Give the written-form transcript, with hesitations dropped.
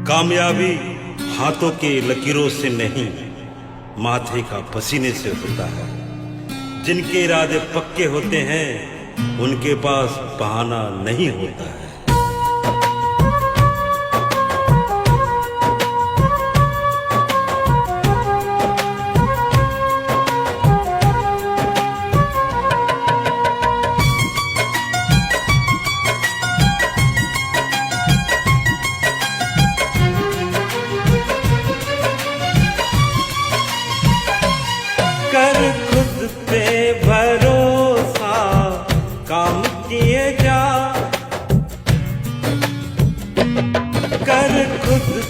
कामयाबी हाथों के लकीरों से नहीं, माथे का पसीने से होता है। जिनके इरादे पक्के होते हैं, उनके पास बहाना नहीं होता है। कर खुद पे भरोसा, काम किए जा। कर खुद